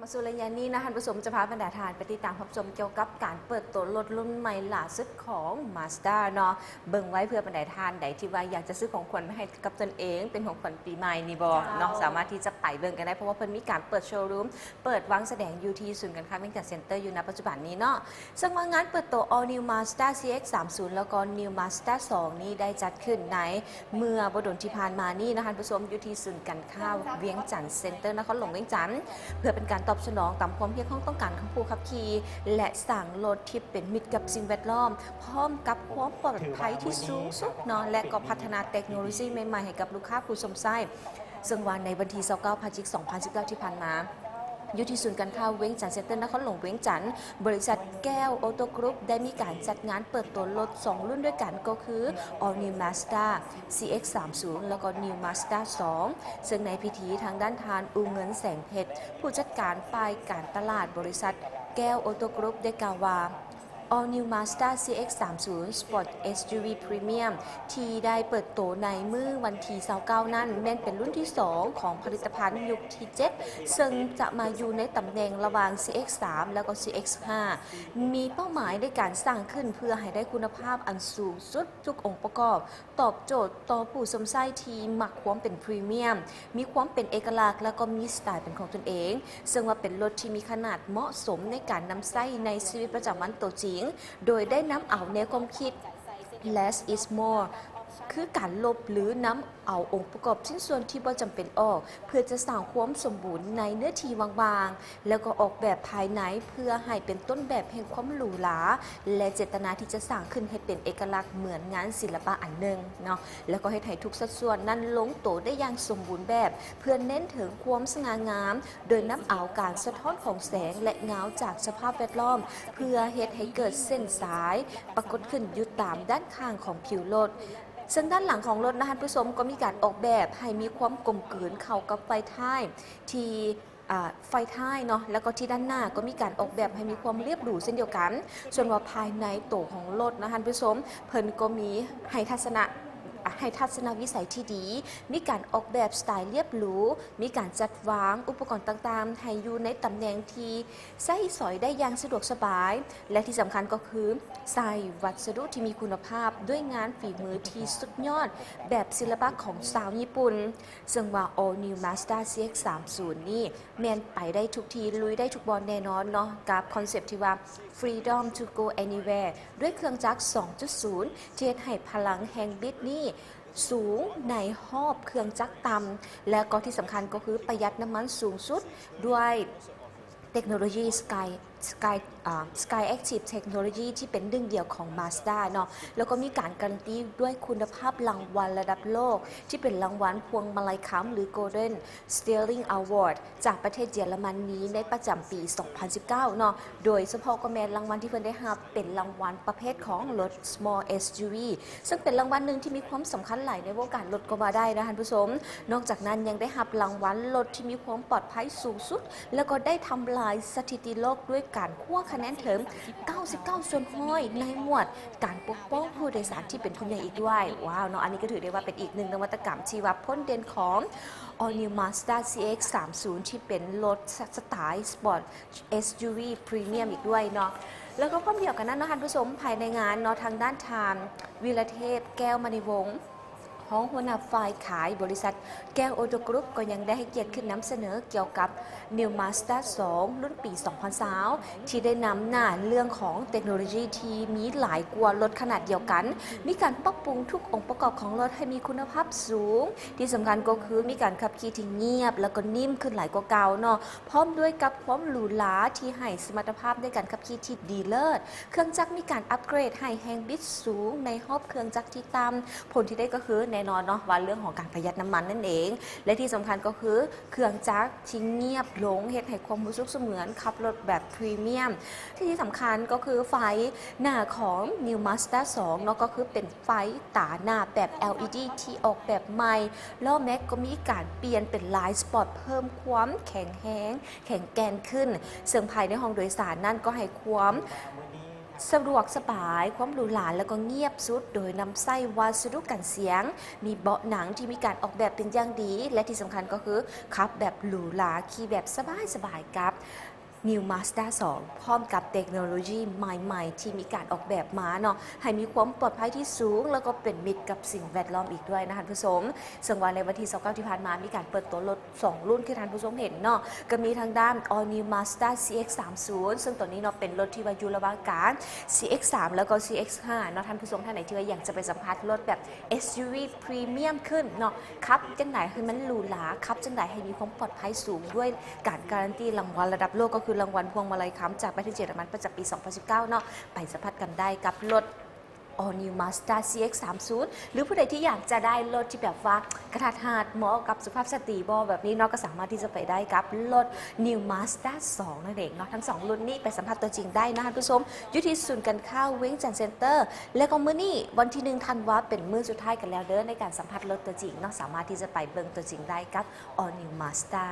มาสู่ระยะนี้นะท่านผู้ชมจะพาบรรดาทานไปติดตามรับชมเกี่ยวกับการเปิดตัวรถรุ่นใหม่ล่าสุดของ Mazda เนาะเบิ่งไว้เพื่อบรรดาทานใดที่ว่าอยากจะซื้อของขวัญให้กับตนเองเป็นของขวัญปีใหม่นี่บ่เนาะสามารถที่จะไปเบิ่งกันได้เพราะว่าเพิ่นมีการเปิดโชว์รูมเปิดวางแสดงอยู่ที่ศูนย์การค้าเมกะเซ็นเตอร์อยู่ณปัจจุบันนี้เนาะซึ่งว่างานเปิดตัว All New Mazda CX-30 แล้วก็ New Mazda 2 นี้ได้จัดขึ้นในเมื่อบดลที่ผ่านมานี่นะคะท่านผู้ชมอยู่ที่ศูนย์การค้าเวียงจันทร์เซ็นเตอร์นครหลวงเวียงจันทร์เพื่อเป็นการตอบสนองตามความเพียรของต้องการของผู้ขับขี่และสั่งรถที่เป็นมิตรกับสิ่งแวดล้อมพร้อมกับความปลอดภัยที่สูงสุดเนาะและก็พัฒนาเทคโนโลยีใหม่ๆให้กับลูกค้าผู้สมใจซึ่งวันในวันที่29 พฤศจิกายน 2019 ที่ผ่านมาอยู่ที่ศูนย์การค้าเวียงจันทร์เซ็นเตอร์นครหลวงเวียงจันทร์บริษัทแก้วออโต้กรุ๊ปได้มีการจัดงานเปิดตัวรถ2รุ่นด้วยกันก็คือ All New Mazda CX-30 แล้วก็ New Mazda 2 ซึ่งในพิธีทางด้านทานอูเงินแสงเพชรผู้จัดการฝ่ายการตลาดบริษัทแก้วออโต้กรุ๊ปได้กล่าวว่าAll New Mazda CX-30 Sport SUV Premium ที่ได้เปิดตัวในเมื่อวันที่29นั้นแม่นเป็นรุ่นที่ 2 ของผลิตภัณฑ์ยุคที่ 7 ซึ่งจะมาอยู่ในตำแหน่งระหว่าง CX-3 แล้วก็ CX-5 มีเป้าหมายในการสร้างขึ้นเพื่อให้ได้คุณภาพอันสูงสุดทุกองค์ประกอบตอบโจทย์ต่อผู้สมใจที่มักความเป็นพรีเมียมมีความเป็นเอกลักษณ์และก็มีสไตล์เป็นของตนเองซึ่งว่าเป็นรถที่มีขนาดเหมาะสมในการนำใช้ในชีวิตประจำวันตัวจริงโดยได้นำเอาแนวความคิด less is more คือการลบหรือนำเอาองค์ประกอบชิ้นส่วนที่บ่จำเป็นออกเพื่อจะสร้างความสมบูรณ์ในเนื้อที่บางๆแล้วก็ออกแบบภายในเพื่อให้เป็นต้นแบบแห่งความหรูหราและเจตนาที่จะสร้างขึ้นให้เป็นเอกลักษณ์เหมือนงานศิลปะอันหนึ่งเนาะแล้วก็ให้ไทยทุกสัดส่วนนั้นลงตัวได้อย่างสมบูรณ์แบบเพื่อเน้นถึงความสง่างามโดยนำเอาการสะท้อนของแสงและเงาจากสภาพแวดล้อมเพื่อเฮ็ดให้เกิดเส้นสายปรากฏขึ้นอยู่ตามด้านข้างของผิวรถซึ่งด้านหลังของรถนะคะผู้ชมก็มีการออกแบบให้มีความกลมกลืนเข้ากับไฟท้ายที่ไฟท้ายเนาะแล้วก็ที่ด้านหน้าก็มีการออกแบบให้มีความเรียบหรูเช่นเดียวกันส่วนว่าภายในโตของรถนะคะผู้ชมเพิ่นก็มีให้ทัศนวิสัยที่ดีมีการออกแบบสไตล์เรียบหรูมีการจัดวางอุปกรณ์ต่างๆให้อยู่ในตำแหน่งที่ใช้สอยได้อย่างสะดวกสบายและที่สำคัญก็คือใส่วัสดุที่มีคุณภาพด้วยงานฝีมือที่สุดยอดแบบศิลปะของสาวญี่ปุ่นซึ่งว่า All New Mazda CX-30 นี่แมนไปได้ทุกทีลุยได้ทุกบอลแน่นอนเนาะกับคอนเซปต์ที่ว่า Freedom to go anywhere ด้วยเครื่องจักร 2.0 ที่ให้พลังแห่งบิดนี่สูงในหอบเครื่องจักรต่ำและก็ที่สำคัญก็คือประหยัดน้ำมันสูงสุดด้วยเทคโนโลยี Sky Active Technology ที่เป็นหนึ่งเดียวของ Mazda เนาะแล้วก็มีการการันตีด้วยคุณภาพรางวัลระดับโลกที่เป็นรางวัลพวงมาลัยค้ำหรือ Golden Steering Award จากประเทศเยอรมนีในประจำปี 2019 เนาะโดยเฉพาะก็แม่นรางวัลที่เพิ่นได้รับเป็นรางวัลประเภทของรถ Small SUV ซึ่งเป็นรางวัลหนึ่งที่มีความสำคัญหลายในวงการรถก็ว่าได้นะท่านผู้ชมนอกจากนั้นยังได้รับรางวัลรถที่มีความปลอดภัยสูงสุดแล้วก็ได้ทำลายสถิติโลกด้วยการคว้าคะแนนถึง 99 ส่วนห้อยในหมวดการปกป้องผู้โดยสารที่เป็นผู้ใหญ่อีกด้วยว้าวเนาะอันนี้ก็ถือได้ว่าเป็นอีกหนึ่งนวัตกรรมชีวพ้นเด่นของ All New Mazda CX-30 ที่เป็นรถสไตล์ Sport SUV Premium อีกด้วยเนาะแล้วก็พร้อมเดียวกันนั้นนะท่านผู้ชมภายในงานเนาะทางด้านทานวีรเทพแก้วมณีวงศ์ของหัวหน้าฝ่ายขายบริษัทแก้วออโต้กรุ๊ปก็ยังได้ให้เกียรติขึ้นนำเสนอเกี่ยวกับ New Mazda 2 รุ่นปี 2020 ที่ได้นำหน้าเรื่องของเทคโนโลยีที่มีหลายกว่ารถขนาดเดียวกันมีการปรับปรุงทุกองค์ประกอบของรถให้มีคุณภาพสูงที่สำคัญก็คือมีการขับขี่ที่เงียบแล้วก็นิ่มขึ้นหลายกว่าเก่าเนาะพร้อมด้วยกับความหรูหราที่ให้สมรรถภาพในการขับขี่ที่ดีเลิศเครื่องจักรมีการอัปเกรดให้แรงบิดสูงในรอบเครื่องจักรที่ต่ำผลที่ได้ก็คือแน่นอนเนาะว่าเรื่องของการประหยัดน้ำมันนั่นเองและที่สำคัญก็คือเครื่องจักรที่เงียบลงเฮ็ดให้ความรู้สึกเสมือนขับรถแบบพรีเมียมที่สำคัญก็คือไฟหน้าของ New Mazda 2 เนาะก็คือเป็นไฟตาหน้าแบบ LED ที่ออกแบบใหม่ล้อแม็กก็มีการเปลี่ยนเป็นลายสปอร์ตเพิ่มความแข็งแรงแข็งแกร่งขึ้นซึ่งภายในห้องโดยสารนั่นก็ให้ความ สะดวกสบายความหรูหราแล้วก็เงียบสุดโดยนำไส้วัสดุกันเสียง มีเบาะหนังที่มีการออกแบบเป็นอย่างดี และที่สำคัญก็คือขับแบบหรูหราขี่แบบสบายๆกับ New Mazda 2 พร้อมกับเทคโนโลยีใหม่ๆที่มีการออกแบบมาเนาะให้มีความปลอดภัยที่สูง แล้วก็เป็นมิตรกับสิ่งแวดล้อมอีกด้วยนะคะท่านผู้ชมซึ่งวันในวันที่29ที่ผ่านมามีการเปิดตัวรถ2รุ่นที่ท่านผู้ชมเห็นเนาะก็มีทางด้าน All New Mazda CX-30 ซึ่งตัวนี้เนาะเป็นรถที่ว่าอยู่ระหว่างการ CX-3 แล้วก็ CX-5 เนาะท่านผู้ชมท่านไหนที่ว่าอยากจะไปสัมผัสรถแบบ SUV พรีเมียมขึ้นเนาะขับจังไหนให้มันหรูหราขับจังไหนให้มีความปลอดภัยสูงด้วยการการันตีรางวัลระดับโลกก็คือรางวัลพวงมาลัยค้ำจากประเทศเยอรมันประจำปี 2019 เนาะไปสัมผัสกันได้กับรถ All New Mazda CX-30 หรือผู้ใดที่อยากจะได้รถที่แบบว่ากระทัดหัดเหมาะกับสุภาพสตรีบอแบบนี้เนาะก็สามารถที่จะไปได้กับรถ New Mazda 2 นั่นเองเนาะทั้ง 2 รุ่นนี้ไปสัมผัสตัวจริงได้นะคะทุกผู้ชมอยู่ที่ศูนย์การค้าเว้งจันทร์เซ็นเตอร์และก็มื้อนี้วันที่1ธันวาคมเป็นมื้อสุดท้ายกันแล้วเด้อในการสัมผัสรถตัวจริงเนาะสามารถที่จะไปเบิ่งตัวจริงได้กับ All New Mazda